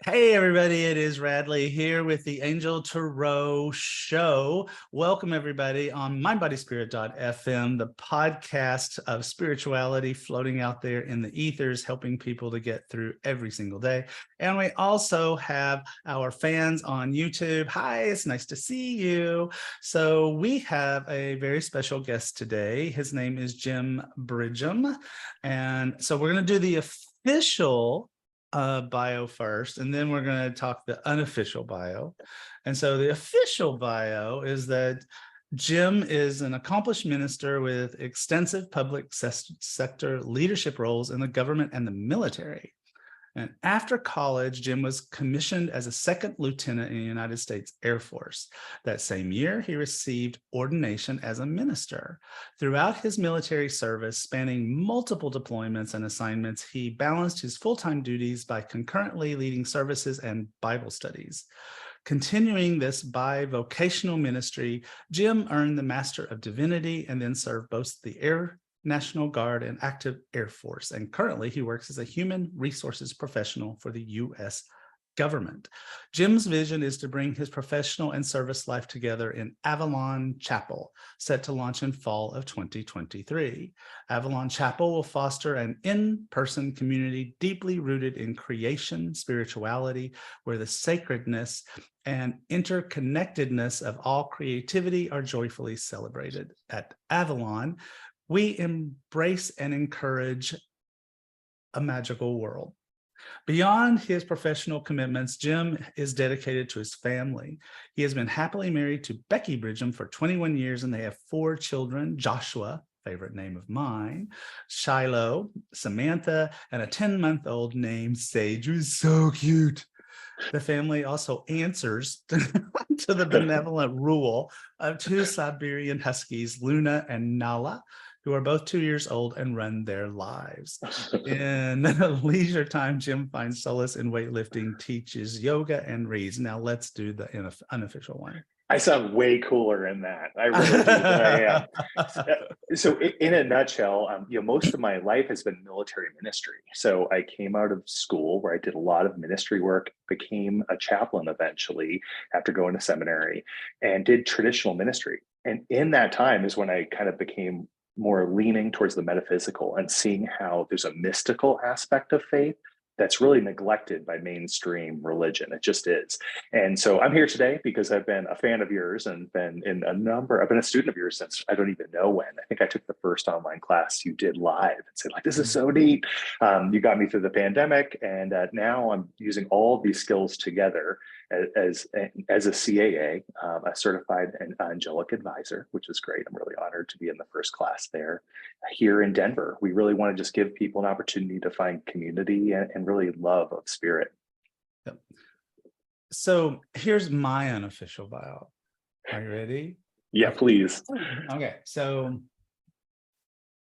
Hey everybody, it is Radley here with the Angel Tarot Show. Welcome everybody on mindbodyspirit.fm, the podcast of spirituality floating out there in the ethers, helping people to get through every single day. And we also have our fans on YouTube. Hi, it's nice to see you. So we have a very special guest today. His name is Jim Bridgham. And so we're going to do the official bio first, and then we're going to talk the unofficial bio. And so the official bio is that Jim is an accomplished minister with extensive public sector leadership roles in the government and the military. And after college, Jim was commissioned as a second lieutenant in the United States Air Force. That same year, he received ordination as a minister. Throughout his military service, spanning multiple deployments and assignments, he balanced his full-time duties by concurrently leading services and Bible studies. Continuing this bivocational ministry, Jim earned the Master of Divinity and then served both the Air National Guard and active Air Force. And currently he works as a human resources professional for the U.S. government. Jim's vision is to bring his professional and service life together in Avalon Chapel, set to launch in fall of 2023. Avalon Chapel will foster an in-person community deeply rooted in creation, spirituality, where the sacredness and interconnectedness of all creativity are joyfully celebrated. At Avalon, we embrace and encourage a magical world. Beyond his professional commitments, Jim is dedicated to his family. He has been happily married to Becky Bridgham for 21 years, and they have 4 children: Joshua, favorite name of mine, Shiloh, Samantha, and a 10-month-old named Sage, who's so cute. The family also answers to the benevolent rule of 2 Siberian Huskies, Luna and Nala, who are both 2 years old and run their lives. In leisure time, Jim finds solace in weightlifting, teaches yoga, and reads. Now let's do the unofficial one. I sound way cooler in that. I really do. I am. So in a nutshell, most of my life has been military ministry. So I came out of school where I did a lot of ministry work, became a chaplain eventually after going to seminary, and did traditional ministry. And in that time is when I kind of became more leaning towards the metaphysical and seeing how there's a mystical aspect of faith that's really neglected by mainstream religion. It just is. And so I'm here today because I've been a fan of yours and I've been a student of yours since I don't even know when. I think I took the first online class you did live and said, like, this is so neat. You got me through the pandemic. And now I'm using all these skills together as a CAA, a certified angelic advisor, which is great. I'm really honored to be in the first class there here in Denver. We really want to just give people an opportunity to find community and really love of spirit. Yep. So here's my unofficial bio. Are you ready? Yeah, please. Okay, so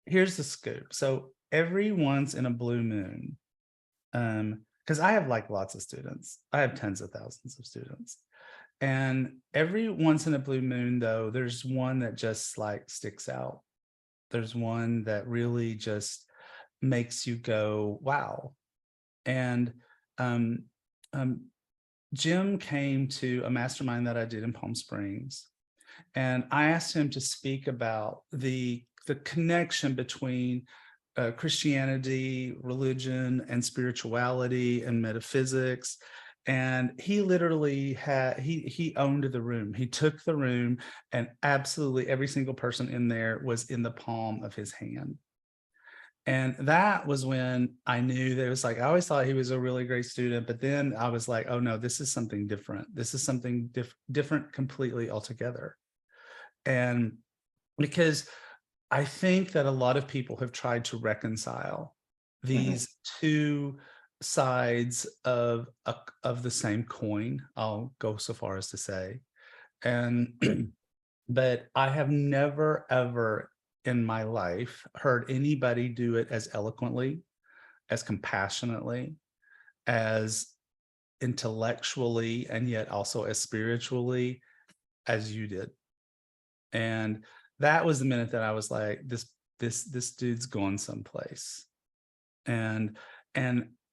here's the scoop. So every once in a blue moon, because I have like lots of students, I have tens of thousands of students, and every once in a blue moon, though, there's one that just like sticks out. There's one that really just makes you go, wow. And Jim came to a mastermind that I did in Palm Springs, and I asked him to speak about the connection between Christianity, religion, and spirituality and metaphysics. And he literally he owned the room. He took the room, and absolutely every single person in there was in the palm of his hand. And that was when I knew that it was like, I always thought he was a really great student, but then I was like, oh no, this is something different. This is something different completely altogether. And because I think that a lot of people have tried to reconcile these two sides of the same coin, I'll go so far as to say. And but I have never, ever in my life heard anybody do it as eloquently, as compassionately, as intellectually, and yet also as spiritually as you did. And that was the minute that I was like, this dude's going someplace. And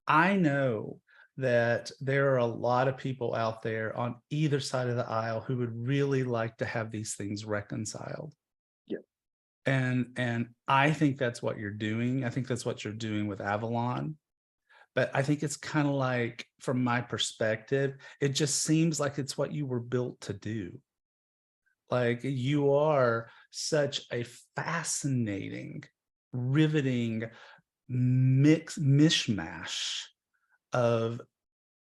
I know that there are a lot of people out there on either side of the aisle who would really like to have these things reconciled. Yeah. And I think that's what you're doing. I think that's what you're doing with Avalon. But I think it's kind of like, from my perspective, it just seems like it's what you were built to do. Like, you are such a fascinating, riveting mishmash of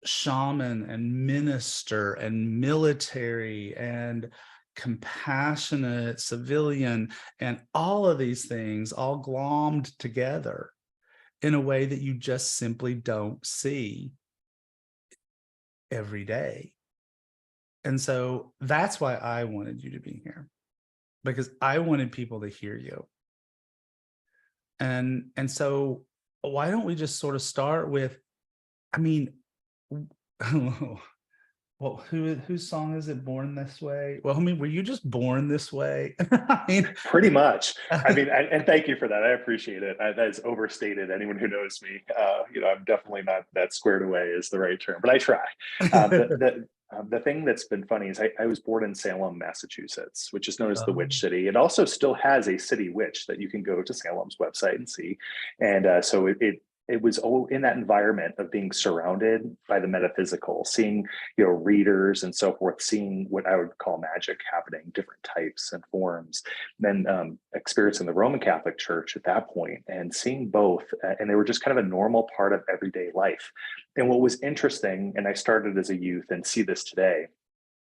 shaman and minister and military and compassionate civilian, and all of these things all glommed together in a way that you just simply don't see every day. And so that's why I wanted you to be here, because I wanted people to hear you. And so why don't we just sort of start with, I mean, well, whose song is it? Born This Way? Well, I mean, were you just born this way? I mean, Pretty much. I mean, and thank you for that. I appreciate it. That is overstated. Anyone who knows me, I'm definitely not that squared away is the right term, but I try. The thing that's been funny is I was born in Salem, Massachusetts, which is known as the Witch City. It also still has a city witch that you can go to Salem's website and see. And so it was all in that environment of being surrounded by the metaphysical, seeing, readers and so forth, seeing what I would call magic happening, different types and forms, then experiencing the Roman Catholic Church at that point and seeing both. And they were just kind of a normal part of everyday life. And what was interesting, and I started as a youth and see this today,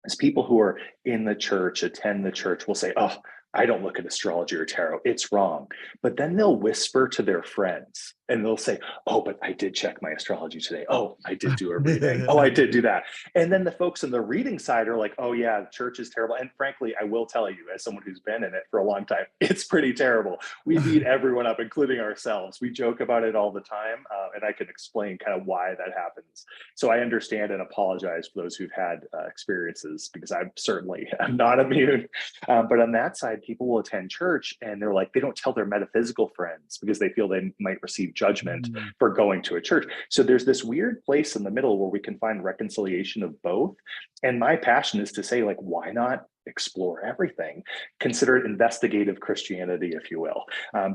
is people who are in the church, attend the church, will say, "Oh, I don't look at astrology or tarot. It's wrong." But then they'll whisper to their friends and they'll say, "Oh, but I did check my astrology today. Oh, I did do a reading. Oh, I did do that." And then the folks on the reading side are like, "Oh yeah, the church is terrible." And frankly, I will tell you, as someone who's been in it for a long time, it's pretty terrible. We beat everyone up, including ourselves. We joke about it all the time. And I can explain kind of why that happens. So I understand and apologize for those who've had experiences, because I'm certainly not immune. But on that side, people will attend church and they're like, they don't tell their metaphysical friends because they feel they might receive judgment for going to a church. So there's this weird place in the middle where we can find reconciliation of both. And my passion is to say, like, why not explore everything? Consider it investigative Christianity, if you will,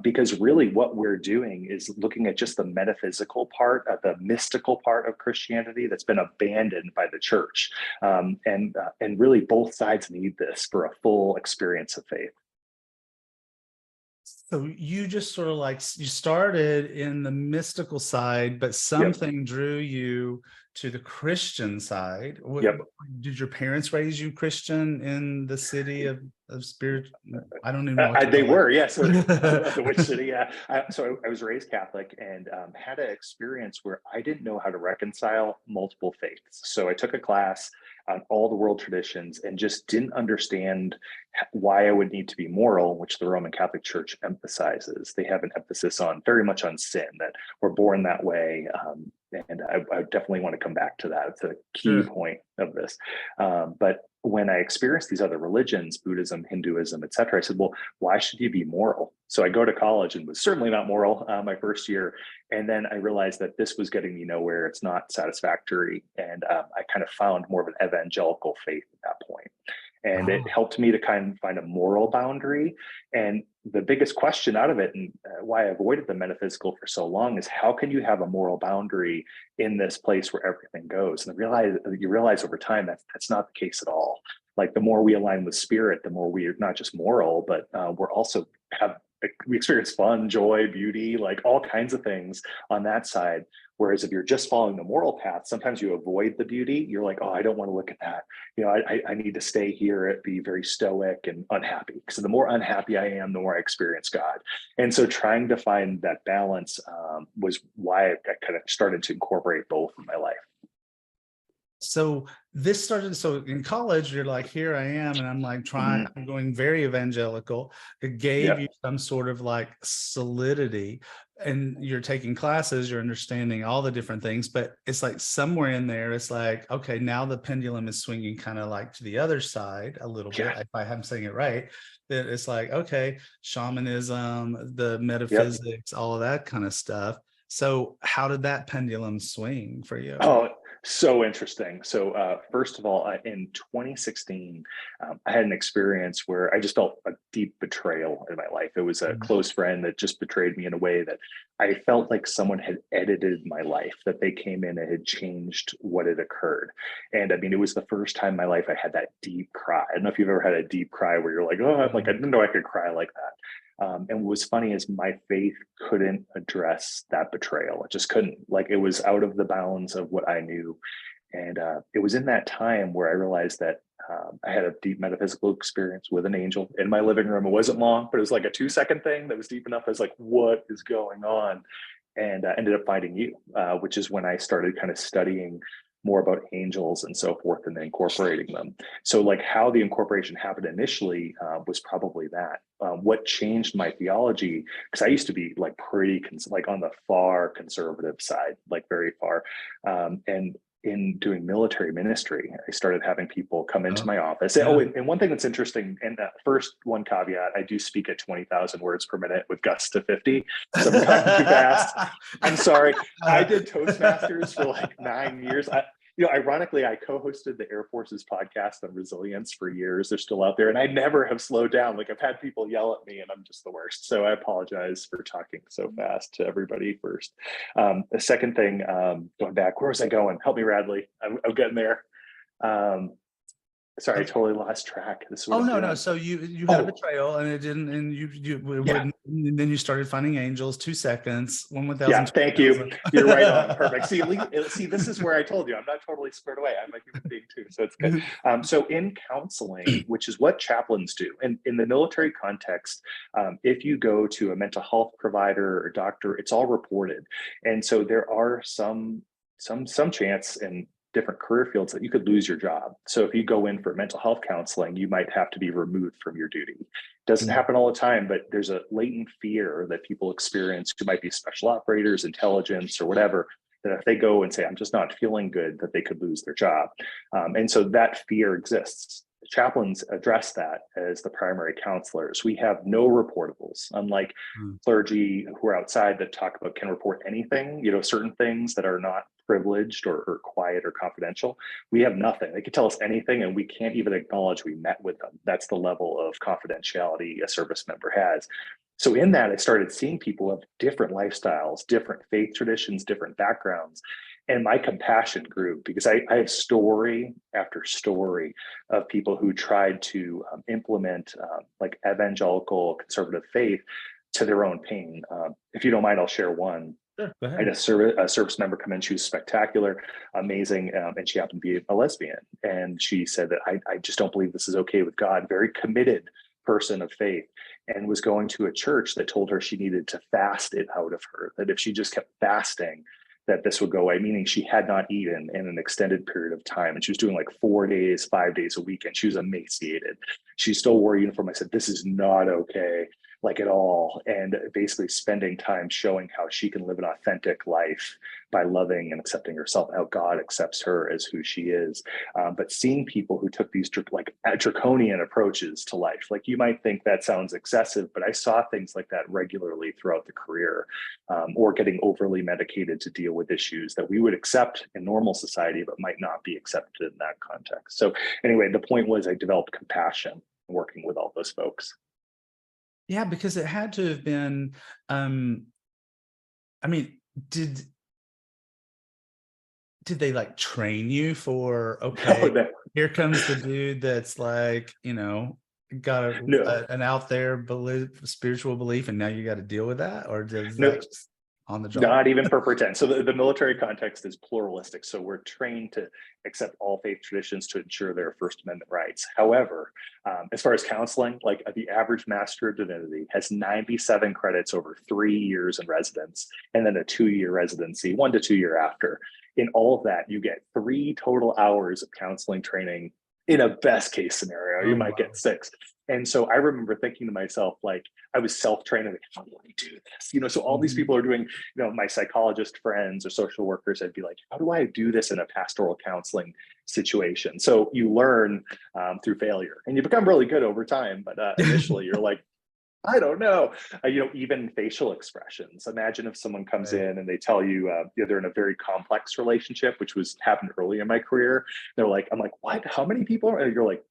because really what we're doing is looking at just the metaphysical part, the mystical part of Christianity that's been abandoned by the church. And really both sides need this for a full experience of faith. So you just sort of like, you started in the mystical side, but something drew you to the Christian side. Did your parents raise you Christian in the city of spirit? I don't even know. They were, yeah. So the Witch City, yeah. So I was raised Catholic and had an experience where I didn't know how to reconcile multiple faiths. So I took a class on all the world traditions and just didn't understand why I would need to be moral, which the Roman Catholic Church emphasizes. They have an emphasis on very much on sin, that we're born that way. And I definitely want to come back to that. It's a key point of this. But when I experienced these other religions, Buddhism, Hinduism, et cetera, I said, well, why should you be moral? So I go to college and was certainly not moral my first year. And then I realized that this was getting me nowhere. It's not satisfactory. And I kind of found more of an evangelical faith at that point. And it helped me to kind of find a moral boundary. And the biggest question out of it, and why I avoided the metaphysical for so long, is how can you have a moral boundary in this place where everything goes? And you realize over time that's not the case at all. Like, the more we align with spirit, the more we're not just moral, but we're also we experience fun, joy, beauty, like all kinds of things on that side. Whereas if you're just following the moral path, sometimes you avoid the beauty. You're like, oh, I don't want to look at that. I need to stay here and be very stoic and unhappy. So the more unhappy I am, the more I experience God. And so trying to find that balance was why I kind of started to incorporate both in my life. So this started, so in college, you're like, here I am, and I'm like I'm going very evangelical. It gave you some sort of like solidity, and you're taking classes, you're understanding all the different things, but it's like somewhere in there, it's like, okay, now the pendulum is swinging kind of like to the other side a little bit, if I'm saying it right. That it's like, okay, shamanism, the metaphysics, all of that kind of stuff. So how did that pendulum swing for you? Oh, so interesting. So, first of all, in 2016, I had an experience where I just felt a deep betrayal in my life. It was a Mm. close friend that just betrayed me in a way that I felt like someone had edited my life, that they came in and had changed what had occurred. And I mean, it was the first time in my life I had that deep cry. I don't know if you've ever had a deep cry where you're like, oh, like I didn't know I could cry like that. And what was funny is my faith couldn't address that betrayal. It just couldn't. Like it was out of the bounds of what I knew. And it was in that time where I realized that I had a deep metaphysical experience with an angel in my living room. It wasn't long, but it was like a 2-second thing that was deep enough. I was like, what is going on? And ended up finding you, which is when I started kind of studying more about angels and so forth and then incorporating them. So like how the incorporation happened initially was probably that. What changed my theology, because I used to be like pretty, like on the far conservative side, like very far. And in doing military ministry, I started having people come into Oh, my office. yeah. Oh, and one thing that's interesting, and first one caveat, I do speak at 20,000 words per minute with gusts to 50. So I'm talking too fast. I'm sorry. I did Toastmasters for like 9 years. Ironically, I co-hosted the Air Force's podcast on resilience for years. They're still out there, and I never have slowed down. Like I've had people yell at me, and I'm just the worst. So I apologize for talking so fast to everybody first. The second thing, going back, where was I going? Help me, Radley. I'm getting there. Sorry, I totally lost track. This is what Oh, I'm no. doing. So you had a Oh, betrayal and it didn't, and you it yeah. wouldn't, and then you started finding angels, 2 seconds, 1,000, Yeah, thank you. 2,000. You're right on. Perfect. See, this is where I told you I'm not totally squared away. I'm a human being too, so it's good. So in counseling, which is what chaplains do, and in the military context, if you go to a mental health provider or doctor, it's all reported, and so there are some chance in different career fields that you could lose your job. So if you go in for mental health counseling, you might have to be removed from your duty. Doesn't happen all the time, but there's a latent fear that people experience who might be special operators, intelligence, or whatever, that if they go and say, I'm just not feeling good, that they could lose their job. And so that fear exists. Chaplains address that as the primary counselors. We have no reportables, unlike clergy who are outside that talk about can report anything, certain things that are not privileged or quiet or confidential. We have nothing. They can tell us anything, and we can't even acknowledge we met with them. That's the level of confidentiality a service member has. So in that, I started seeing people of different lifestyles, different faith traditions, different backgrounds. And my compassion grew because I have story after story of people who tried to implement like evangelical conservative faith to their own pain. If you don't mind, I'll share one. Sure, go I ahead. had a service member come in. She was spectacular, amazing, and she happened to be a lesbian. And she said that I just don't believe this is okay with God. Very committed person of faith, and was going to a church that told her she needed to fast it out of her. That if she just kept fasting, that this would go away. Meaning she had not eaten in an extended period of time, and she was doing like 4 days, 5 days a week, and she was emaciated. She still wore a uniform. I said, "This is not okay." Like at all, and basically spending time showing how she can live an authentic life by loving and accepting herself, and how God accepts her as who she is. But seeing people who took these like draconian approaches to life, like you might think that sounds excessive, but I saw things like that regularly throughout the career, or getting overly medicated to deal with issues that we would accept in normal society, but might not be accepted in that context. So anyway, the point was I developed compassion working with all those folks. Yeah, because it had to have been, I mean, did they like train you for, okay, No, here comes the dude that's like, got no, an out there spiritual belief, and now you got to deal with that? Or does no, that just on the job? not even for pretend. So the military context is pluralistic. So we're trained to accept all faith traditions to ensure their First Amendment rights. However, as far as counseling, like the average Master of Divinity has 97 credits over 3 years in residence, and then a 2-year residency, 1 to 2 year after. In all of that, you get 3 total hours of counseling training. In a best case scenario, you Oh, might wow. get 6. And so I remember thinking to myself, like, I was self-training, like, how do I do this? So all these people are doing, my psychologist friends or social workers, I'd be like, how do I do this in a pastoral counseling situation? So you learn through failure, and you become really good over time. But initially you're like, I don't know. Even facial expressions. Imagine if someone comes in and they tell you, they're in a very complex relationship, which was happened early in my career. They're like, I'm like, what? How many people? And you're like,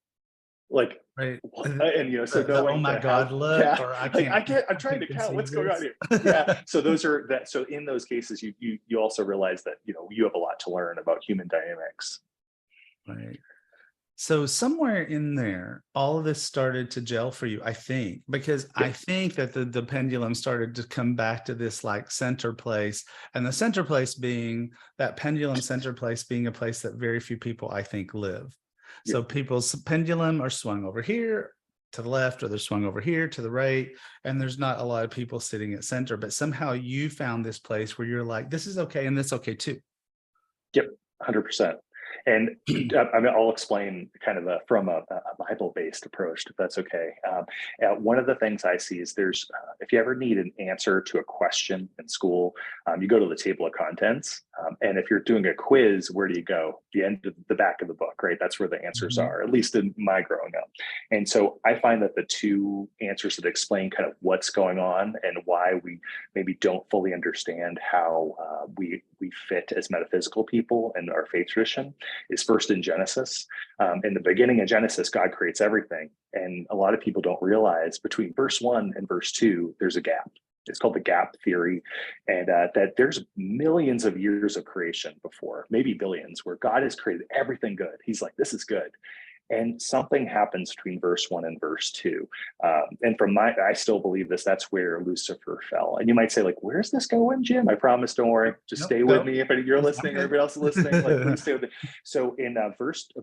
Right. what? And so The oh knowing my to have, God, look, yeah, or like I can't. I'm I trying can't to count. conceive What's going on this. here? Yeah. So those are that. So in those cases, you also realize that you have a lot to learn about human dynamics. Right. So somewhere in there, all of this started to gel for you, I think, because Yep. I think that the pendulum started to come back to this like center place, and the center place being that pendulum center place being a place that very few people, I think, live. Yep. So people's pendulum are swung over here to the left, or they're swung over here to the right, and there's not a lot of people sitting at center, but somehow you found this place where you're like, this is okay, and that's okay too. Yep. 100%. And I'll explain kind of from a Bible-based approach, if that's okay. One of the things I see is if you ever need an answer to a question in school, you go to the table of contents. And if you're doing a quiz, where do you go? The end of the back of the book, right? That's where the answers are, at least in my growing up. And so I find that the two answers that explain kind of what's going on and why we maybe don't fully understand how we fit as metaphysical people in our faith tradition is first in Genesis. In the beginning of Genesis, God creates everything. And a lot of people don't realize between verse 1 and verse 2, there's a gap. It's called the gap theory. And that there's millions of years of creation before, maybe billions, where God has created everything good. He's like, this is good. And something happens between verse 1 and verse 2. And I still believe that's where Lucifer fell. And you might say, like, where's this going, Jim? I promise, don't worry. Just stay with me. If you're listening, or everybody else is listening, like, please stay with me. So in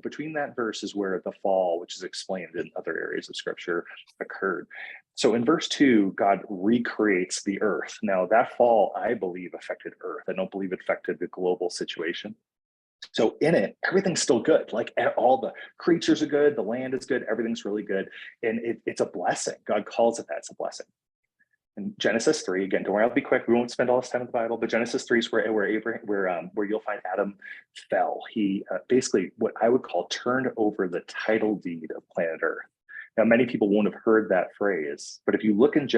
between that verse is where the fall, which is explained in other areas of scripture, occurred. So in verse 2, God recreates the earth. Now that fall, I believe, affected earth. I don't believe it affected the global situation. So in it, everything's still good. Like all the creatures are good, the land is good, everything's really good. And it's a blessing. God calls it that. It's a blessing. In Genesis 3, again, don't worry, I'll be quick. We won't spend all this time in the Bible, but Genesis 3 is where you'll find Adam fell. He basically, what I would call, turned over the title deed of planet Earth. Now, many people won't have heard that phrase, but if you look in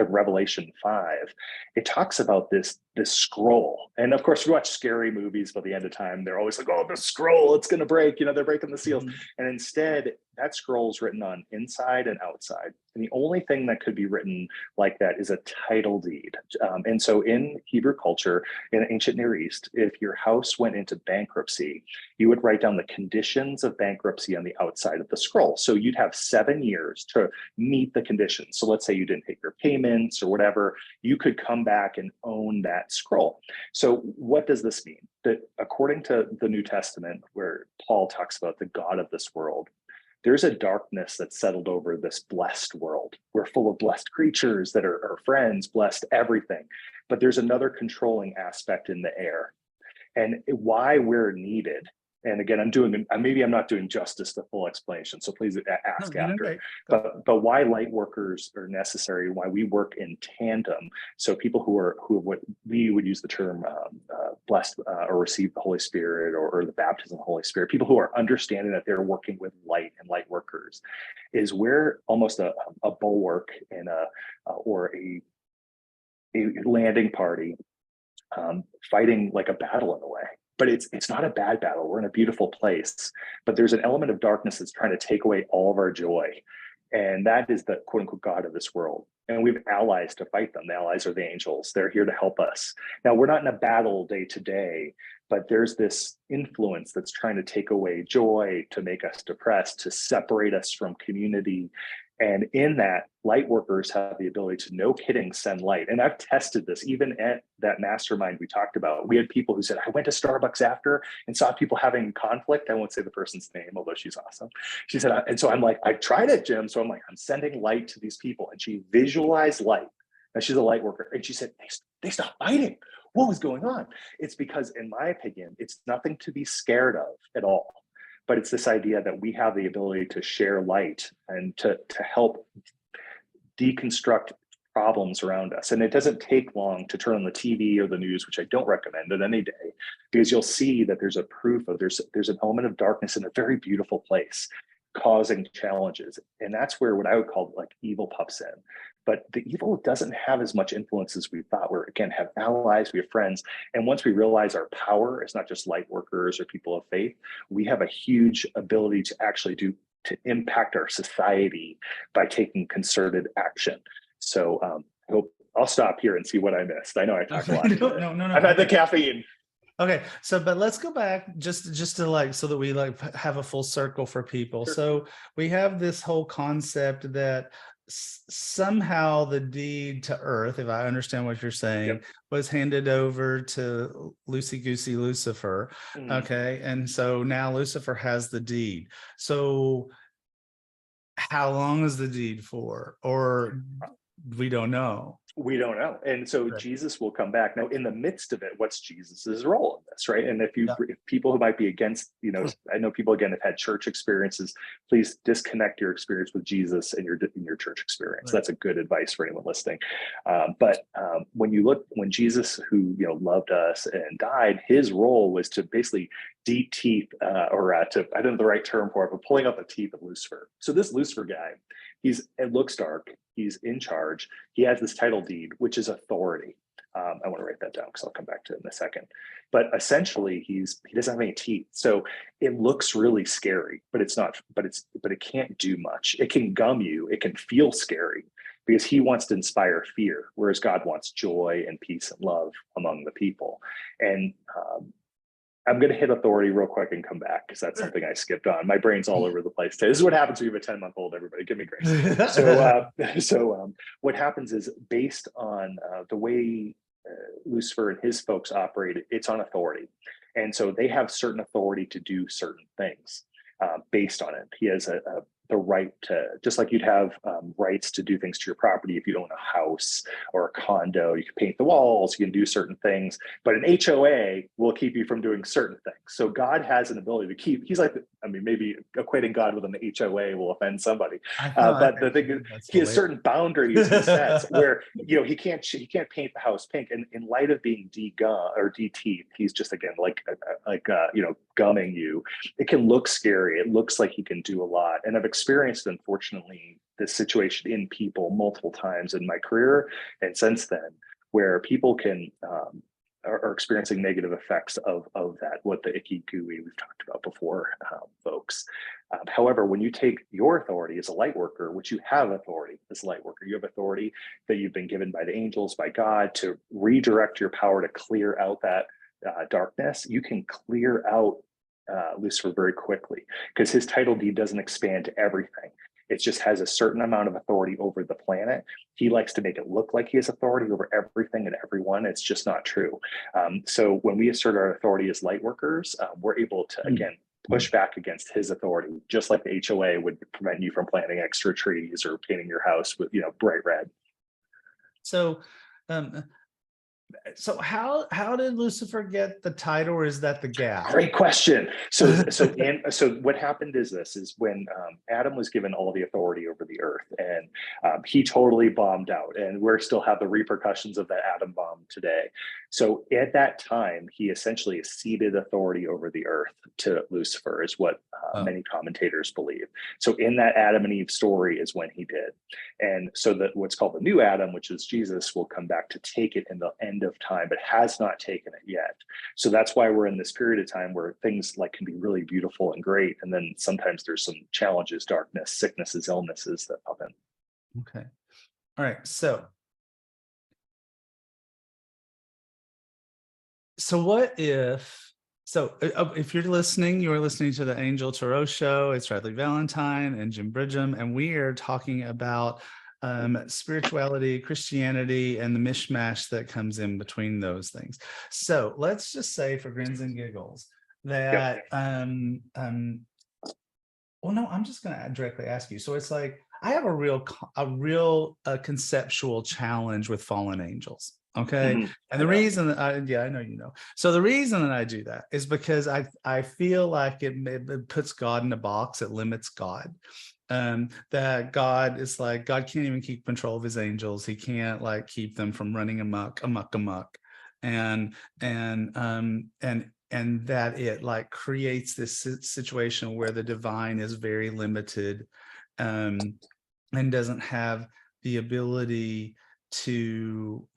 Revelation 5, it talks about this scroll. And of course, we watch scary movies by the end of time. They're always like, oh, the scroll, it's going to break. They're breaking the seals. And instead, that scroll is written on inside and outside. And the only thing that could be written like that is a title deed. And so in Hebrew culture, in ancient Near East, if your house went into bankruptcy, you would write down the conditions of bankruptcy on the outside of the scroll. So you'd have 7 years to meet the conditions. So let's say you didn't hit your payments or whatever, you could come back and own that scroll. So what does this mean? That according to the New Testament, where Paul talks about the God of this world, there's a darkness that's settled over this blessed world. We're full of blessed creatures that are friends, blessed everything. But there's another controlling aspect in the air. And why we're needed. And again, maybe I'm not doing justice to full explanation, so please ask after. But why light workers are necessary, why we work in tandem. So people who what we would use the term blessed or receive the Holy Spirit or the baptism of the Holy Spirit, people who are understanding that they're working with light and light workers, is we're almost a bulwark in or a landing party, fighting like a battle in a way. But it's not a bad battle. We're in a beautiful place, but there's an element of darkness that's trying to take away all of our joy. And that is the quote unquote God of this world. And we have allies to fight them. The allies are the angels. They're here to help us. Now, we're not in a battle day to day, but there's this influence that's trying to take away joy, to make us depressed, to separate us from community. And in that, light workers have the ability to, no kidding, send light. And I've tested this even at that mastermind we talked about. We had people who said, I went to Starbucks after and saw people having conflict. I won't say the person's name, although she's awesome. She said, and so I'm like, I tried it, Jim. So I'm like, I'm sending light to these people. And she visualized light. And she's a light worker. And she said, they stopped fighting. What was going on? It's because, in my opinion, it's nothing to be scared of at all. But it's this idea that we have the ability to share light and to help deconstruct problems around us. And it doesn't take long to turn on the TV or the news, which I don't recommend on any day, because you'll see that there's a proof of there's an element of darkness in a very beautiful place causing challenges. And that's where what I would call like evil pups in. but the evil doesn't have as much influence as we thought. We're, again, have allies, we have friends. And once we realize our power is not just light workers or people of faith, we have a huge ability to actually to impact our society by taking concerted action. So I hope I'll stop here and see what I missed. I know I talked a lot. No. I'm at the caffeine. Okay, so but let's go back just to like so that we like have a full circle for people. Sure. So we have this whole concept that somehow the deed to earth, if I understand what you're saying, Yep. was handed over to loosey goosey Lucifer. Okay, and so now Lucifer has the deed. So how long is the deed for, or we don't know? We don't know. And so Right. Jesus will come back. Now, in the midst of it, what's Jesus's role in this, right? And if Yeah. people who might be against, I know people, again, have had church experiences, please disconnect your experience with Jesus and your church experience. Right. That's a good advice for anyone listening. But when Jesus, who, loved us and died, his role was to basically deep teeth, I don't know the right term for it, but pulling out the teeth of Lucifer. So this Lucifer guy, it looks dark. He's in charge. He has this title deed, which is authority. I want to write that down because I'll come back to it in a second. But essentially, he doesn't have any teeth, so it looks really scary. But it's not. But it can't do much. It can gum you. It can feel scary because he wants to inspire fear, whereas God wants joy and peace and love among the people. And I'm going to hit authority real quick and come back because that's something I skipped on. My brain's all over the place today. This is what happens when you have a 10-month-old, everybody. Give me grace. So what happens is based on the way Lucifer and his folks operate, it's on authority. And so they have certain authority to do certain things based on it. He has the right to, just like you'd have rights to do things to your property. If you own a house or a condo, you can paint the walls, you can do certain things, but an HOA will keep you from doing certain things. So God has an ability to keep, he's like, maybe equating God with an HOA will offend somebody. But the thing is, he has certain boundaries he sets where, he can't paint the house pink. And in light of being de-teeth, he's just, again, gumming you. It can look scary. It looks like he can do a lot. And I've experienced, unfortunately, this situation in people multiple times in my career and since then, where people can are experiencing negative effects of that, what the icky gooey we've talked about before, folks. However, when you take your authority as a light worker, which you have authority as a light worker, you have authority that you've been given by the angels, by God, to redirect your power to clear out that darkness. You can clear out Lucifer very quickly because his title deed doesn't expand to everything. It just has a certain amount of authority over the planet. He likes to make it look like he has authority over everything and everyone. It's just not true. So when we assert our authority as light workers, we're able to, again, push back against his authority, just like the HOA would prevent you from planting extra trees or painting your house with, bright red. So how did Lucifer get the title, or is that the gap? Great question. So what happened is when Adam was given all the authority over the earth, and he totally bombed out, and we're still have the repercussions of that atom bomb today. So at that time, he essentially ceded authority over the earth to Lucifer, is what many commentators believe. So in that Adam and Eve story is when he did. And so that what's called the new Adam, which is Jesus, will come back to take it in the end of time, but has not taken it yet. So that's why we're in this period of time where things can be really beautiful and great. And then sometimes there's some challenges, darkness, sicknesses, illnesses that pop in. Okay. All right. So what if you're listening, you're listening to the Angel Tarot Show. It's Radley Valentine and Jim Bridgham, and we are talking about spirituality, Christianity, and the mishmash that comes in between those things. So let's just say, for grins and giggles, that well, no, I'm just going to directly ask you. So it's like I have a real conceptual challenge with fallen angels. Okay. Mm-hmm. And the reason that I know, so the reason that I do that is because I feel like it puts God in a box. It limits God. That God is God can't even keep control of his angels. He can't keep them from running amok. And that it creates this situation where the divine is very limited, and doesn't have the ability to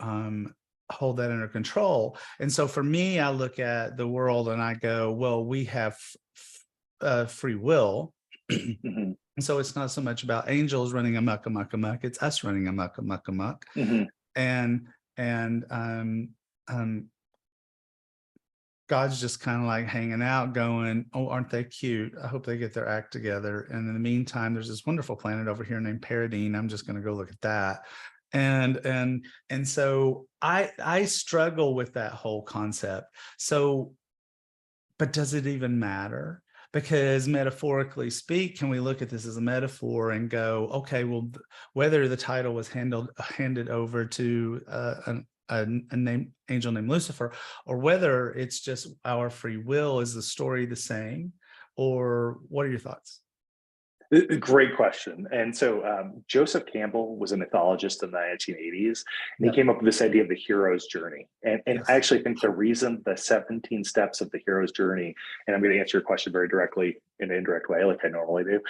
hold that under control. And so for me, I look at the world and I go, well, we have free will. Mm-hmm. And so it's not so much about angels running amok, it's us running amok. Mm-hmm. And God's just kind of like hanging out going, oh, aren't they cute? I hope they get their act together. And in the meantime, there's this wonderful planet over here named Paradine. I'm just going to go look at that. And so I struggle with that whole concept. So, but does it even matter? Because metaphorically speak, can we look at this as a metaphor and go, okay, well, whether the title was handed over to a angel named Lucifer, or whether it's just our free will, is the story the same? Or what are your thoughts? Great question. And so Joseph Campbell was a mythologist in the 1980s, and he Yep. came up with this idea of the hero's journey. And Yes. I actually think the reason the 17 steps of the hero's journey, and I'm going to answer your question very directly in an indirect way, like I normally do,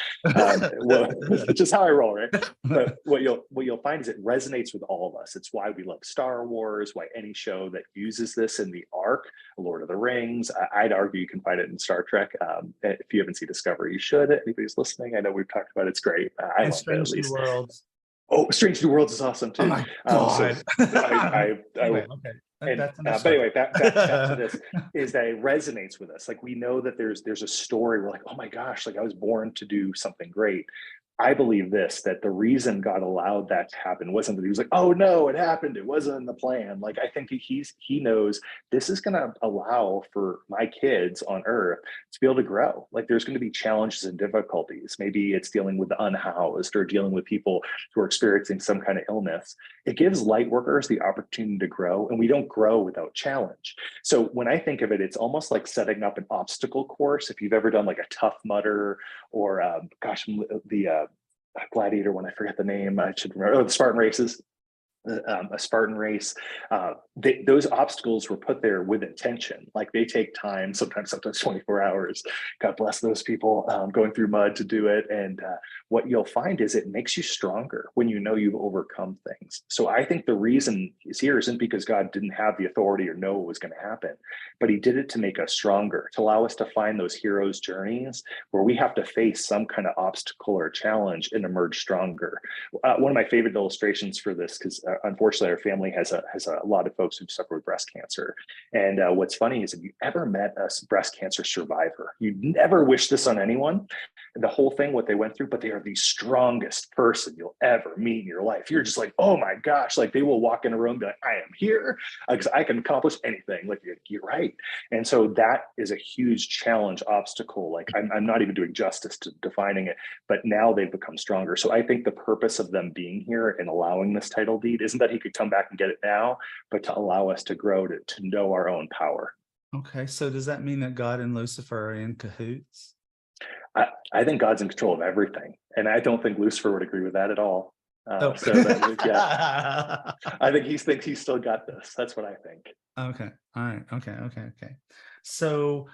well, which is how I roll, right? But what you'll find is it resonates with all of us. It's why we love Star Wars, why any show that uses this in the arc, Lord of the Rings. I'd argue you can find it in Star Trek. If you haven't seen Discovery, you should. Anybody's listening, I know we've talked about it. It's great. I love it, at least. Worlds. Oh, Strange New Worlds is awesome too. Oh my God. Anyway, okay. But anyway, back to this is that it resonates with us. Like, we know that there's a story. We're like, oh my gosh, like I was born to do something great. I believe this, that the reason God allowed that to happen wasn't that he was like, oh no, it happened, it wasn't in the plan. Like, I think he knows this is going to allow for my kids on earth to be able to grow. Like, there's going to be challenges and difficulties. Maybe it's dealing with the unhoused or dealing with people who are experiencing some kind of illness. It gives light workers the opportunity to grow, and we don't grow without challenge. So when I think of it, it's almost like setting up an obstacle course. If you've ever done like a Tough Mudder or the Gladiator one, I forget the name, I should remember, the Spartan races. A Spartan race, those obstacles were put there with intention. Like, they take time, sometimes 24 hours. God bless those people going through mud to do it. And what you'll find is it makes you stronger when you know you've overcome things. So I think the reason he's here isn't because God didn't have the authority or know what was going to happen, but he did it to make us stronger, to allow us to find those heroes' journeys where we have to face some kind of obstacle or challenge and emerge stronger. One of my favorite illustrations for this, because unfortunately our family has a lot of folks who've suffered with breast cancer. And what's funny is, if you ever met a breast cancer survivor, you'd never wish this on anyone, the whole thing, what they went through, but they are the strongest person you'll ever meet in your life. You're just like, oh my gosh, like they will walk in a room and be like, I am here because I can accomplish anything. Like, you're right. And so that is a huge challenge, obstacle. Like, I'm not even doing justice to defining it, but now they've become stronger. So I think the purpose of them being here and allowing this title deed isn't that he could come back and get it now, but to allow us to grow, to know our own power. Okay, so does that mean that God and Lucifer are in cahoots? I think God's in control of everything, and I don't think Lucifer would agree with that at all. Oh. So that, yeah, I think he thinks he's still got this. That's what I think. Okay. All right. Okay. So,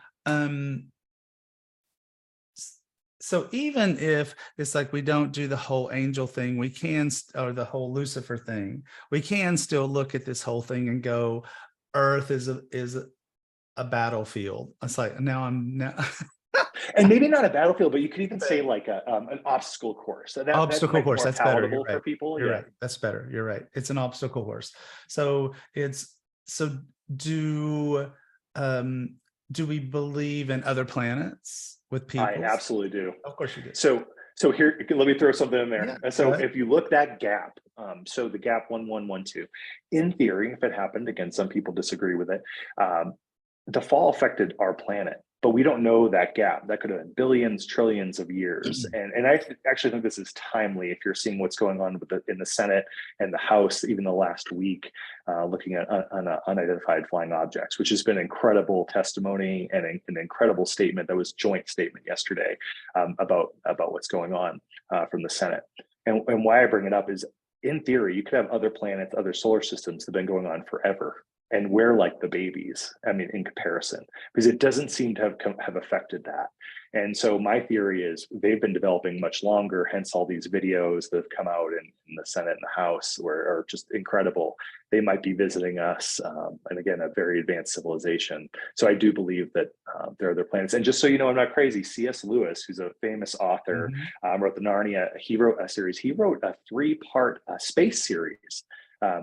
so even if it's like we don't do the whole angel thing, we can, or the whole Lucifer thing, we can still look at this whole thing and go, Earth is a battlefield. It's like, now and maybe not a battlefield, but you could even say like an obstacle course. So obstacle course, that's better. You're for right. people. You're right. That's better. You're right. It's an obstacle course. So do we believe in other planets with people? I absolutely do. Of course you do. So here, let me throw something in there. Yeah, so if you look that gap, so the gap 1112, in theory, if it happened, again, some people disagree with it, the fall affected our planet, but we don't know that gap. That could have been billions, trillions of years. And I actually think this is timely if you're seeing what's going on in the Senate and the House, even the last week, looking at unidentified flying objects, which has been incredible testimony and an incredible statement. That was joint statement yesterday about what's going on from the Senate. And why I bring it up is, in theory, you could have other planets, other solar systems that have been going on forever. and we're like the babies. I mean, in comparison, because it doesn't seem to have affected that. And so my theory is they've been developing much longer, hence all these videos that have come out in the Senate and the House are just incredible. They might be visiting us, and again, a very advanced civilization. So I do believe that there are other planets. And just so you know, I'm not crazy. C.S. Lewis, who's a famous author, wrote the Narnia. He wrote a series. He wrote a 3-part space series.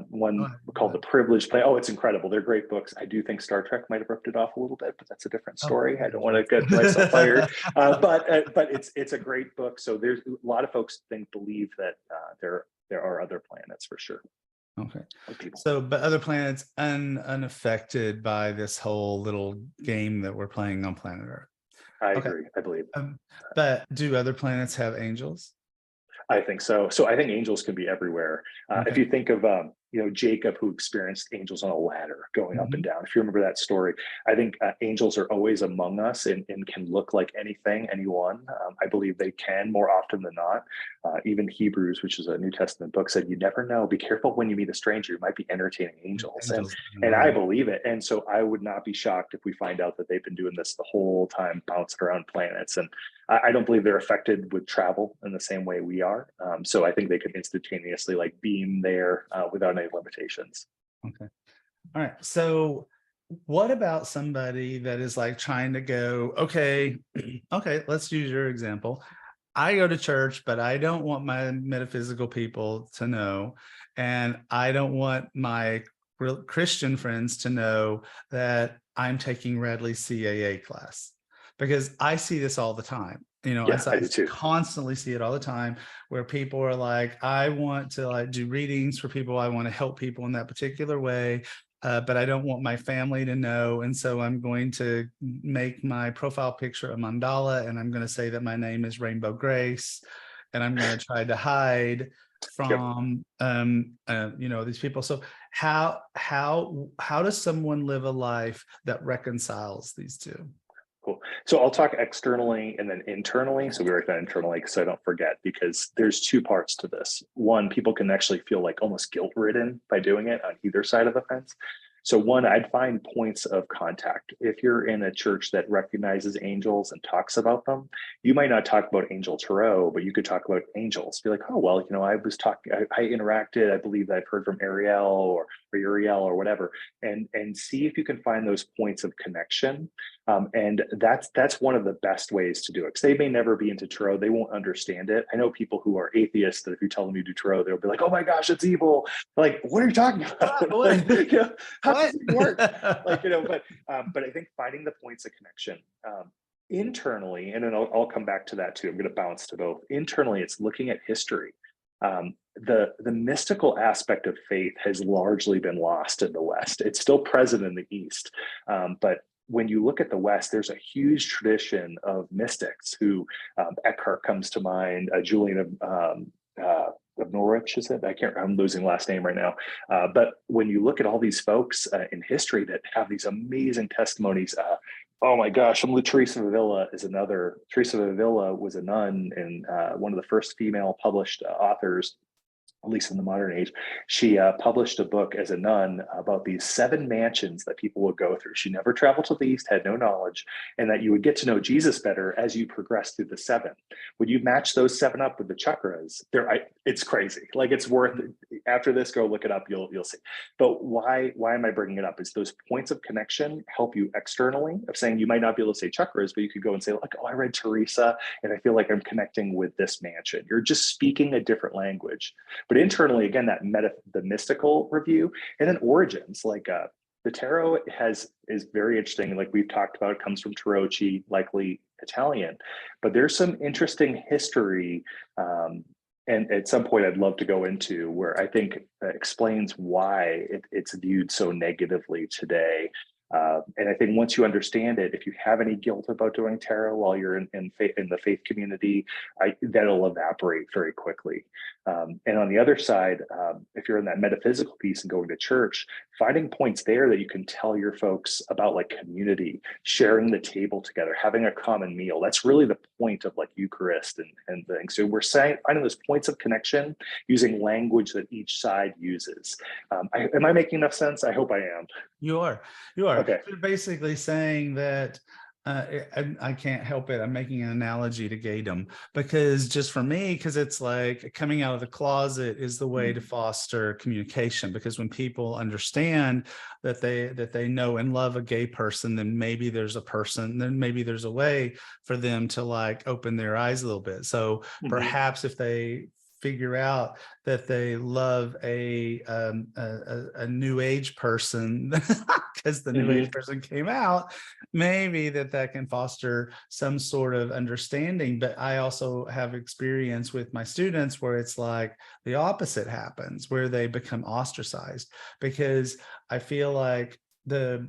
One called The Privileged Planet. Oh, it's incredible. They're great books. I do think Star Trek might have ripped it off a little bit, but that's a different story. I don't want to get myself fired. But it's a great book. So there's a lot of folks believe that there are other planets for sure. Okay. So, but other planets unaffected by this whole little game that we're playing on planet Earth. I agree. I believe. But do other planets have angels? I think so. So I think angels can be everywhere. If you think of Jacob, who experienced angels on a ladder going up and down. If you remember that story, I think angels are always among us and can look like anything, anyone. I believe they can more often than not. Even Hebrews, which is a New Testament book, said you never know. Be careful when you meet a stranger. You might be entertaining angels. And I believe it. And so I would not be shocked if we find out that they've been doing this the whole time, bouncing around planets. And I don't believe they're affected with travel in the same way we are. So I think they could instantaneously beam there without any limitations. Okay. All right. So what about somebody that is trying to go, okay, let's use your example. I go to church, but I don't want my metaphysical people to know. And I don't want my Christian friends to know that I'm taking Radley's CAA class, because I see this all the time. I constantly see it all the time where people are like, I want to do readings for people. I want to help people in that particular way. But I don't want my family to know. And so I'm going to make my profile picture a mandala, and I'm going to say that my name is Rainbow Grace. And I'm going to try to hide from, these people. So how does someone live a life that reconciles these two? Cool. So I'll talk externally and then internally. So we write that internally so I don't forget, because there's 2 parts to this. One, people can actually feel almost guilt-ridden by doing it on either side of the fence. So one, I'd find points of contact. If you're in a church that recognizes angels and talks about them, you might not talk about angel tarot, but you could talk about angels. Be like, oh, well, I was talking, I interacted, I believe I've heard from Ariel or Uriel or whatever, and see if you can find those points of connection. And that's one of the best ways to do it, because they may never be into tarot. They won't understand it. I know people who are atheists that if you tell them you do tarot, they'll be like, oh my gosh, it's evil. Like, what are you talking about? How does it work? But I think finding the points of connection internally, and then I'll come back to that too. I'm going to bounce to both. Internally, it's looking at history. The mystical aspect of faith has largely been lost in the West. It's still present in the East, but when you look at the West, there's a huge tradition of mystics who, Eckhart comes to mind, Julian of Norwich, is it? I'm losing last name right now. But when you look at all these folks in history that have these amazing testimonies, oh my gosh, Teresa of Avila is another. Teresa of Avila was a nun and one of the first female published authors, at least in the modern age. She published a book as a nun about these 7 mansions that people would go through. She never traveled to the East, had no knowledge, and that you would get to know Jesus better as you progress through the 7. When you match those 7 up with the chakras, it's crazy. It's worth it. After this, go look it up. You'll see. But why am I bringing it up? Is those points of connection help you externally, of saying you might not be able to say chakras, but you could go and say oh, I read Teresa and I feel like I'm connecting with this mansion. You're just speaking a different language. But internally, again, the mystical review, and then origins, the tarot is very interesting. Like we've talked about, it comes from Tarocchi, likely Italian, but there's some interesting history. And at some point I'd love to go into where I think explains why it's viewed so negatively today. And I think once you understand it, if you have any guilt about doing tarot while you're in the faith community, that'll evaporate very quickly. And on the other side, if you're in that metaphysical piece and going to church, finding points there that you can tell your folks about, community, sharing the table together, having a common meal. That's really the point of Eucharist and things. So we're finding those points of connection using language that each side uses. Am I making enough sense? I hope I am. You are. You are. Okay. You're basically saying that I can't help it. I'm making an analogy to Gatum because just for me, because it's like coming out of the closet is the way to foster communication. Because when people understand that they know and love a gay person, then maybe there's a way for them to like open their eyes a little bit. So perhaps if they figure out that they love a new age person because the new age person came out, maybe that can foster some sort of understanding. But I also have experience with my students where it's like the opposite happens, where they become ostracized, because I feel like the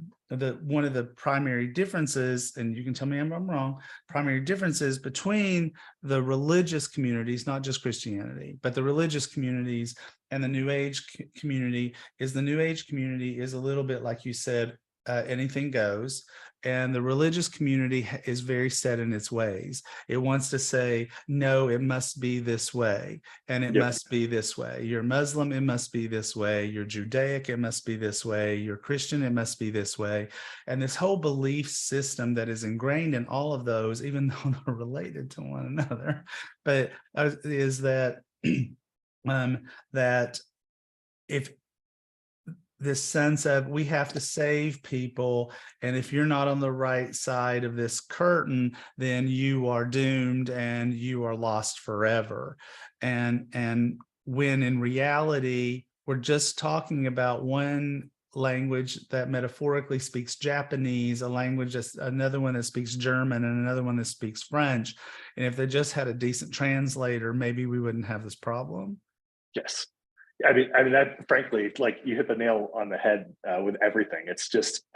one of the primary differences, and you can tell me I'm wrong, primary differences between the religious communities, not just Christianity, but the religious communities and the New Age community, is the New Age community is a little bit like you said, anything goes. And the religious community is very set in its ways. It wants to say, no, it must be this way. And it must be this way. You're Muslim, it must be this way. You're Judaic, it must be this way. You're Christian, it must be this way. And this whole belief system that is ingrained in all of those, even though they're related to one another, but is that that if this sense of we have to save people, and if you're not on the right side of this curtain, then you are doomed and you are lost forever. And when in reality, we're just talking about one language that metaphorically speaks Japanese, a language that's another one that speaks German, and another one that speaks French. And if they just had a decent translator, maybe we wouldn't have this problem. Yes. I mean that, frankly, like you hit the nail on the head with everything. It's just,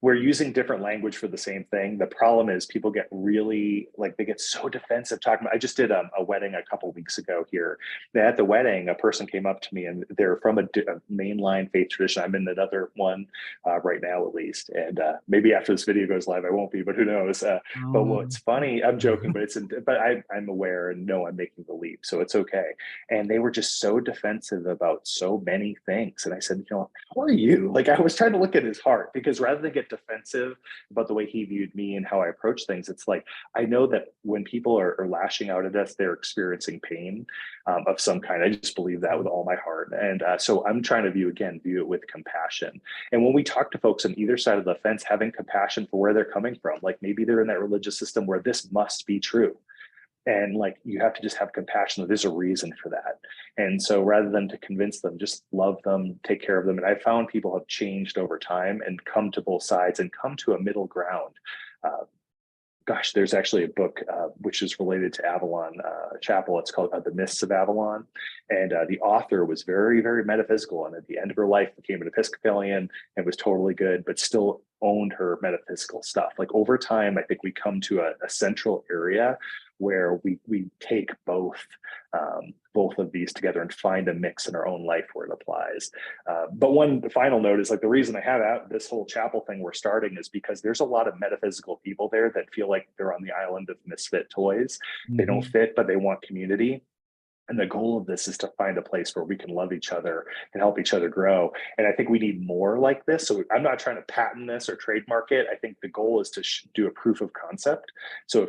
we're using different language for the same thing. The problem is people get really, like, they get so defensive talking about, I just did a wedding a couple of weeks ago here. At the wedding, a person came up to me and they're from a mainline faith tradition. I'm in another one right now, at least. And maybe after this video goes live, I won't be, but who knows? But what's funny, I'm joking, but I'm aware and know I'm making the leap, so it's okay. And they were just so defensive about so many things. And I said, how are you? Like, I was trying to look at his heart, because rather than get defensive about the way he viewed me and how I approach things, it's like, I know that when people are lashing out at us, they're experiencing pain of some kind. I just believe that with all my heart. And so I'm trying to view it with compassion. And when we talk to folks on either side of the fence, having compassion for where they're coming from, like maybe they're in that religious system where this must be true. And like, you have to just have compassion that there's a reason for that. And so rather than to convince them, just love them, take care of them. And I found people have changed over time and come to both sides and come to a middle ground. There's actually a book which is related to Avalon Chapel. It's called The Mists of Avalon. And the author was very, very metaphysical. And at the end of her life became an Episcopalian and was totally good, but still owned her metaphysical stuff. Like, over time, I think we come to a central area where we take both of these together and find a mix in our own life where it applies. But one final note is, like, the reason I have this whole chapel thing we're starting is because there's a lot of metaphysical people there that feel like they're on the island of misfit toys. They don't fit, but they want community. And the goal of this is to find a place where we can love each other and help each other grow. And I think we need more like this. So I'm not trying to patent this or trademark it. I think the goal is to do a proof of concept. So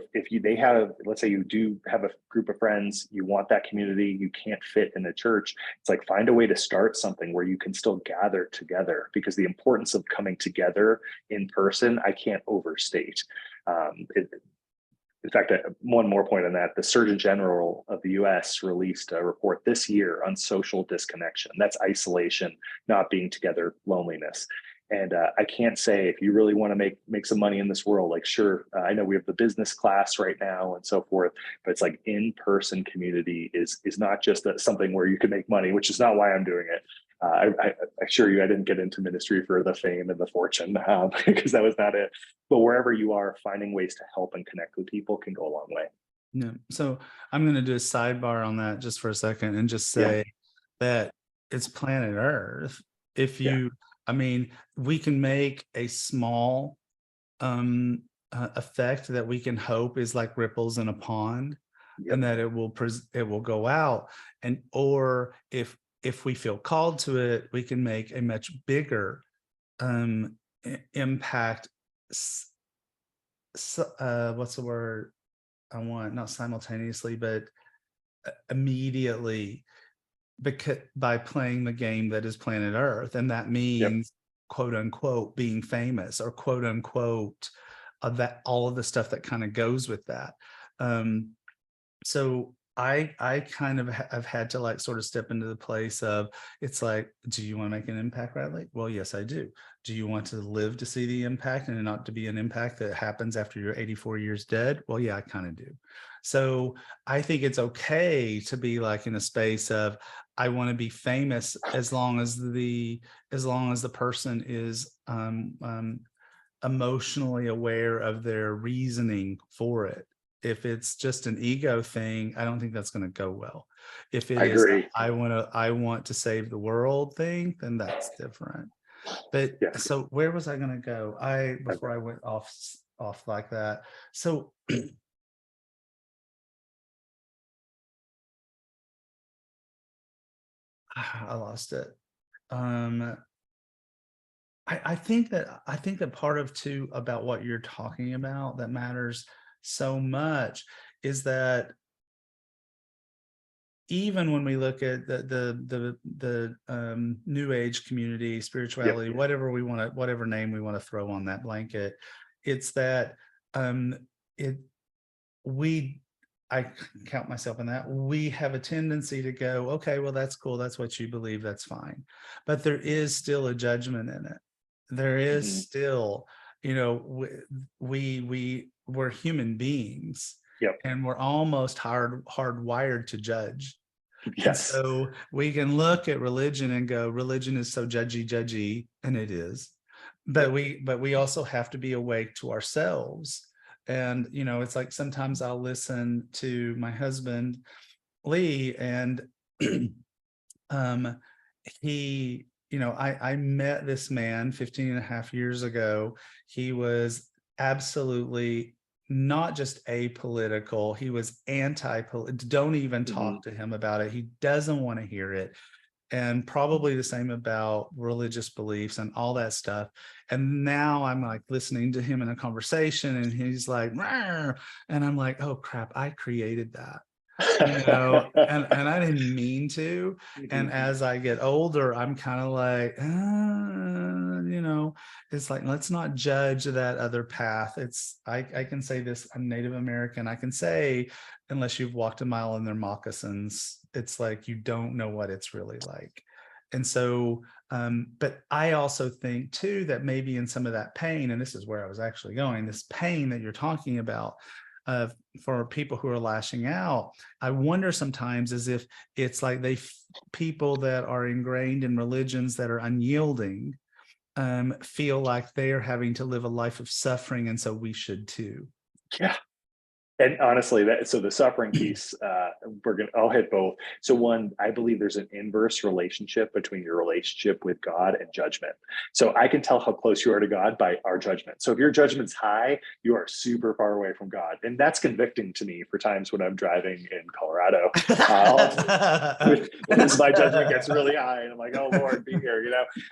let's say you do have a group of friends, you want that community, you can't fit in a church. It's like, find a way to start something where you can still gather together, because the importance of coming together in person, I can't overstate. In fact, one more point on that, the Surgeon General of the US released a report this year on social disconnection. That's isolation, not being together, loneliness. And I can't say, if you really want to make some money in this world, like, sure, I know we have the business class right now and so forth, but it's like, in-person community is not just something where you can make money, which is not why I'm doing it. I assure you, I didn't get into ministry for the fame and the fortune, because that was not it. But wherever you are, finding ways to help and connect with people can go a long way. Yeah. So I'm going to do a sidebar on that just for a second and just say that it's planet Earth. I mean, we can make a small effect that we can hope is like ripples in a pond, and that it will go out. And or if we feel called to it, we can make a much bigger impact, what's the word I want? Not simultaneously, but immediately, because by playing the game that is planet Earth, and that Yep. means quote unquote being famous, or quote unquote that all of the stuff that kind of goes with that. Um, so I kind of have had to like sort of step into the place of, it's like, do you want to make an impact, Radley? Well, yes, I do. Do you want to live to see the impact and not to be an impact that happens after you're 84 years dead? Well, yeah, I kind of do. So I think it's okay to be like in a space of, I want to be famous as long as the person is emotionally aware of their reasoning for it. If it's just an ego thing, I don't think that's going to go well. If it I is agree. I want to save the world thing, then that's different. But Yes. so where was I going to go? Before I went off like that. So I lost it. I think that part of too about what you're talking about that matters so much is that even when we look at the new age community, Yep. spirituality, whatever name we want to throw on that blanket, it's that um it we I count myself in that, we have a tendency to go, okay, well, that's cool, that's what you believe, that's fine, but there is still a judgment in it. There is Hmm. still, we're human beings, Yep. and we're almost hardwired to judge. And Yes. so we can look at religion and go, religion is so judgy, and it is. But Yep. we also have to be awake to ourselves. And it's like sometimes I'll listen to my husband, Lee, and um he, I met this man 15 and a half years ago. He was absolutely not just apolitical, he was anti-political. Don't even Hmm. talk to him about it. He doesn't want to hear it. And probably the same about religious beliefs and all that stuff. And now I'm like listening to him in a conversation, and he's like, "Rawr," and I'm like, oh crap, I created that. And I didn't mean to. And Hmm. as I get older, I'm kind of like, it's like, let's not judge that other path. I can say this, I'm Native American. I can say, unless you've walked a mile in their moccasins, it's like, you don't know what it's really like. And so, but I also think too, that maybe in some of that pain, and this is where I was actually going, this pain that you're talking about, for people who are lashing out, I wonder sometimes as if it's like people that are ingrained in religions that are unyielding, feel like they are having to live a life of suffering, and so we should too. Yeah. And honestly, so the suffering piece, I'll hit both. So one, I believe there's an inverse relationship between your relationship with God and judgment. So I can tell how close you are to God by our judgment. So if your judgment's high, you are super far away from God. And that's convicting to me for times when I'm driving in Colorado. When my judgment gets really high and I'm like, oh Lord, be here,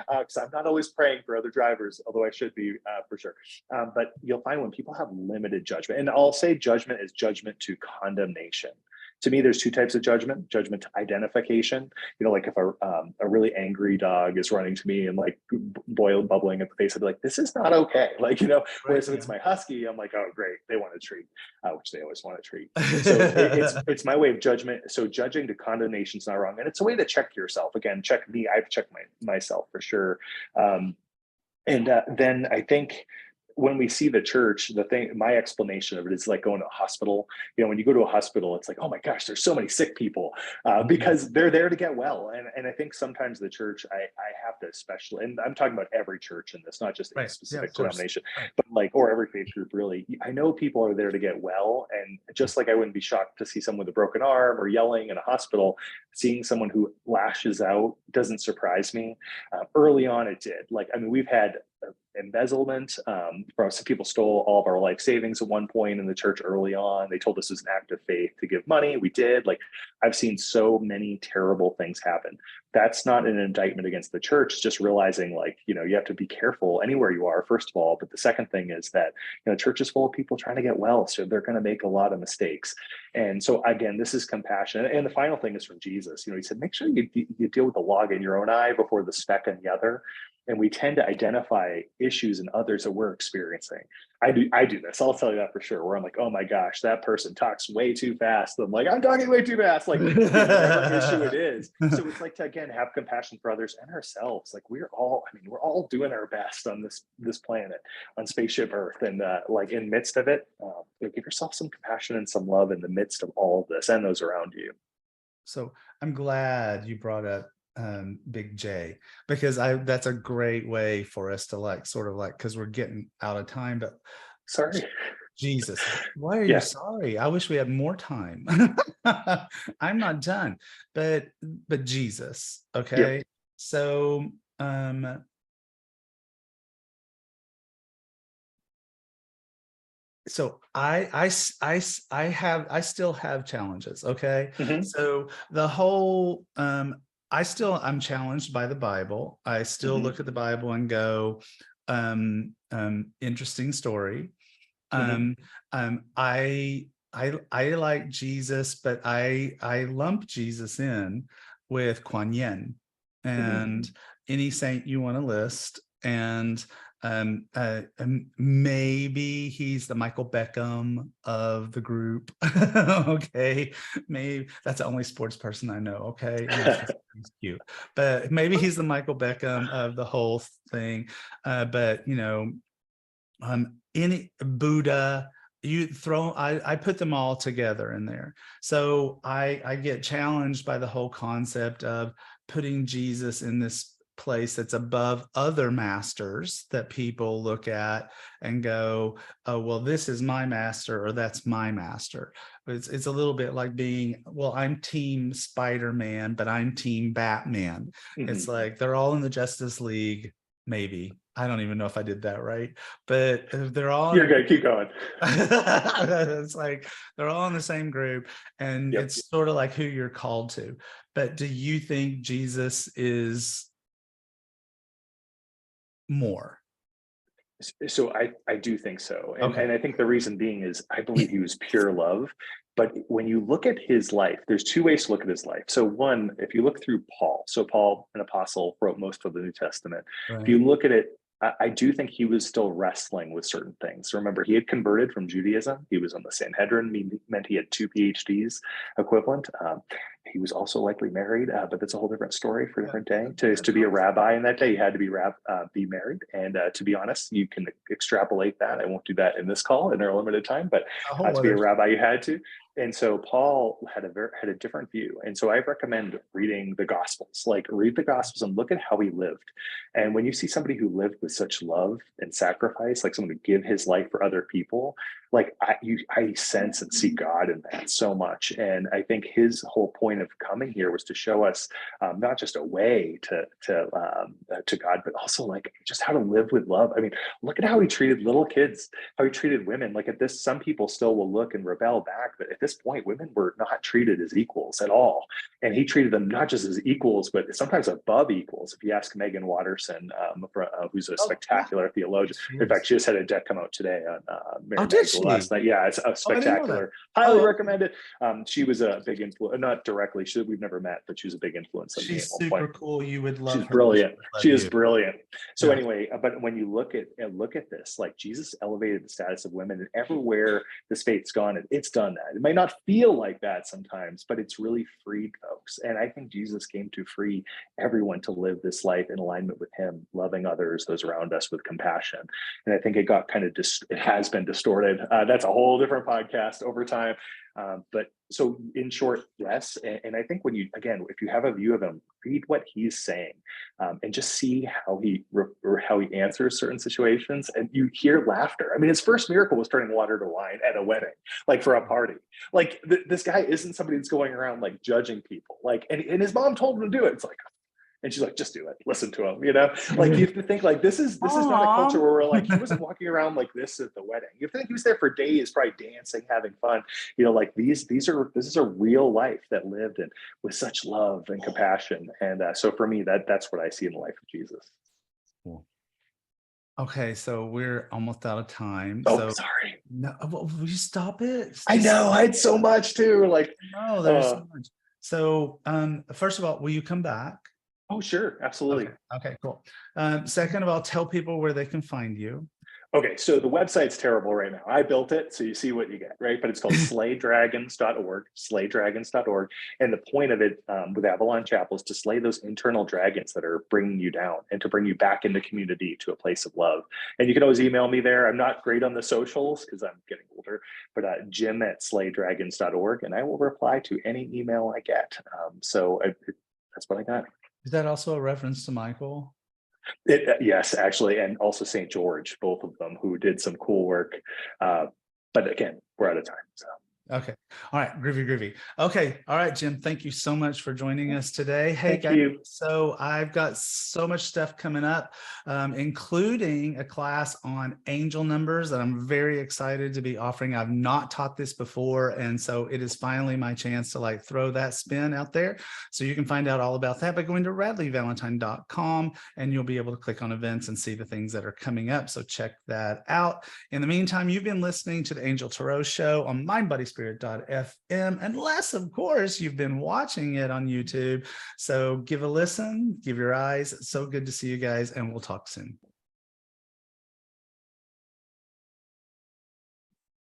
because I'm not always praying for other drivers, although I should be, for sure. But you'll find when people have limited judgment, and I'll say judgment is judgment to condemnation. To me, there's two types of judgment: judgment to identification. Like if a really angry dog is running to me and like bubbling at the face, I'd be like, this is not okay. Right, Whereas if it's my husky, I'm like, oh, great, they want a treat, which they always want a treat. So it's my way of judgment. So judging to condemnation is not wrong. And it's a way to check yourself. Again, check me. I've checked myself for sure. And then I think when we see the church, my explanation of it is like going to a hospital. When you go to a hospital, it's like, oh my gosh, there's so many sick people, because they're there to get well. And I think sometimes the church, I have to especially, and I'm talking about every church in this, not just a right, yeah, of specific course, denomination, right. but or every faith group really. I know people are there to get well. And just like I wouldn't be shocked to see someone with a broken arm or yelling in a hospital, seeing someone who lashes out doesn't surprise me. Early on, it did. We've had embezzlement. From some people stole all of our life savings at one point in the church early on. They told us it was an act of faith to give money. We did. Like, I've seen so many terrible things happen. That's not an indictment against the church. It's just realizing, like, you have to be careful anywhere you are, first of all. But the second thing is that, church is full of people trying to get well. So they're going to make a lot of mistakes. And so, again, this is compassion. And the final thing is from Jesus. He said, make sure you deal with the log in your own eye before the speck in the other. And we tend to identify issues in others that we're experiencing. I do this. I'll tell you that for sure. Where I'm like, oh my gosh, that person talks way too fast. I'm like, I'm talking way too fast. Like, whatever issue it is. So it's like to, again, have compassion for others and ourselves. Like, we're all doing our best on this planet, on spaceship Earth, and like in midst of it, give yourself some compassion and some love in the midst of all of this and those around you. So I'm glad you brought up Big J, because that's a great way for us to because we're getting out of time, but sorry, Jesus, why are you sorry? I wish we had more time. I'm not done, but Jesus. Okay. Yep. So I still have challenges. Okay. Mm-hmm. So the whole I'm challenged by the Bible. I still look at the Bible and go, interesting story. I like Jesus, but I lump Jesus in with Kuan Yin and any saint you want to list. And maybe he's the Michael Beckham of the group. Okay, maybe that's the only sports person I know. Okay, he's cute, but maybe he's the Michael Beckham of the whole thing. But any Buddha, I put them all together in there. So I get challenged by the whole concept of putting Jesus in this place that's above other masters that people look at and go, oh, well, this is my master, or that's my master. It's a little bit like being, well, I'm team Spider-Man, but I'm team Batman. It's like they're all in the Justice League. Maybe. I don't even know if I did that right, but they're all. You're good. Keep going. It's like they're all in the same group, and it's sort of like who you're called to. But do you think Jesus is more? So I do think so. And I think the reason being is I believe he was pure love. But when you look at his life, there's two ways to look at his life. So one, if you look through Paul, so Paul, an apostle, wrote most of the New Testament. Right. If you look at it, I do think he was still wrestling with certain things. Remember, he had converted from Judaism. He was on the Sanhedrin, meant he had 2 PhDs equivalent. He was also likely married, but that's a whole different story for a different day. To be a rabbi in that day, you had to be married. And to be honest, you can extrapolate that. I won't do that in this call in our limited time, but to be a rabbi, you had to. And so Paul had a different view. And so I recommend reading the Gospels, like read the Gospels and look at how he lived. And when you see somebody who lived with such love and sacrifice, like someone who give his life for other people, like I sense and see God in that so much. And I think his whole point of coming here was to show us not just a way to God, but also like just how to live with love. I mean, look at how he treated little kids, how he treated women. Like at this, some people still will look and rebel back, but at this point, women were not treated as equals at all. And he treated them not just as equals, but sometimes above equals. If you ask Megan Watterson, who's a spectacular theologian, in fact, she just had a deck come out today on Mary Magdalene last night. Yeah, it's a spectacular. Highly recommend it. She was a big influence, not directly. We've never met, but she was a big influence on me. She's super cool. You would love her. She's brilliant. She is brilliant. So anyway, but when you look at this, like Jesus elevated the status of women, and everywhere this faith's gone, it's done that. It might not feel like that sometimes, but it's really freed folks. And I think Jesus came to free everyone to live this life in alignment with him, loving others, those around us, with compassion. And I think it got kind of it has been distorted. That's a whole different podcast over time. But so in short, yes. And I think if you have a view of him, read what he's saying and just see how he answers certain situations. And you hear laughter. I mean, his first miracle was turning water to wine at a wedding, like for a party. Like this guy isn't somebody that's going around like judging people. Like, and his mom told him to do it. It's like, And she's like, just do it. Listen to him, like you have to think like this is not a culture Aw. where we're like, he wasn't walking around like this at the wedding. You think he was there for days, probably dancing, having fun, like this is a real life that lived and with such love and compassion. And so for me, that's what I see in the life of Jesus. Cool. Okay, so we're almost out of time. Oh, So sorry. no, will you stop it? I know I had so much too. Like, No, there's so much. So first of all, will you come back? oh, sure. Absolutely. Okay, cool. Second of all, tell people where they can find you. Okay, so the website's terrible right now. I built it, so you see what you get, right? But it's called slaydragons.org. And the point of it with Avalon Chapel is to slay those internal dragons that are bringing you down and to bring you back into community to a place of love. And you can always email me there. I'm not great on the socials because I'm getting older, but jim@slaydragons.org, and I will reply to any email I get. That's what I got. Is that also a reference to Michael? Yes, actually, and also St. George, both of them, who did some cool work. But again, we're out of time. So. Okay. All right. Groovy. Okay. All right, Jim. Thank you so much for joining us today. Hey, Thank guys. you. So I've got so much stuff coming up, including a class on angel numbers that I'm very excited to be offering. I've not taught this before. And so it is finally my chance to like throw that spin out there. So you can find out all about that by going to radleyvalentine.com, and you'll be able to click on events and see the things that are coming up. So check that out. In the meantime, you've been listening to the Angel Tarot Show on mindbodyspirit.fm, unless of course you've been watching it on YouTube. So give a listen, give your eyes. It's so good to see you guys, and we'll talk soon.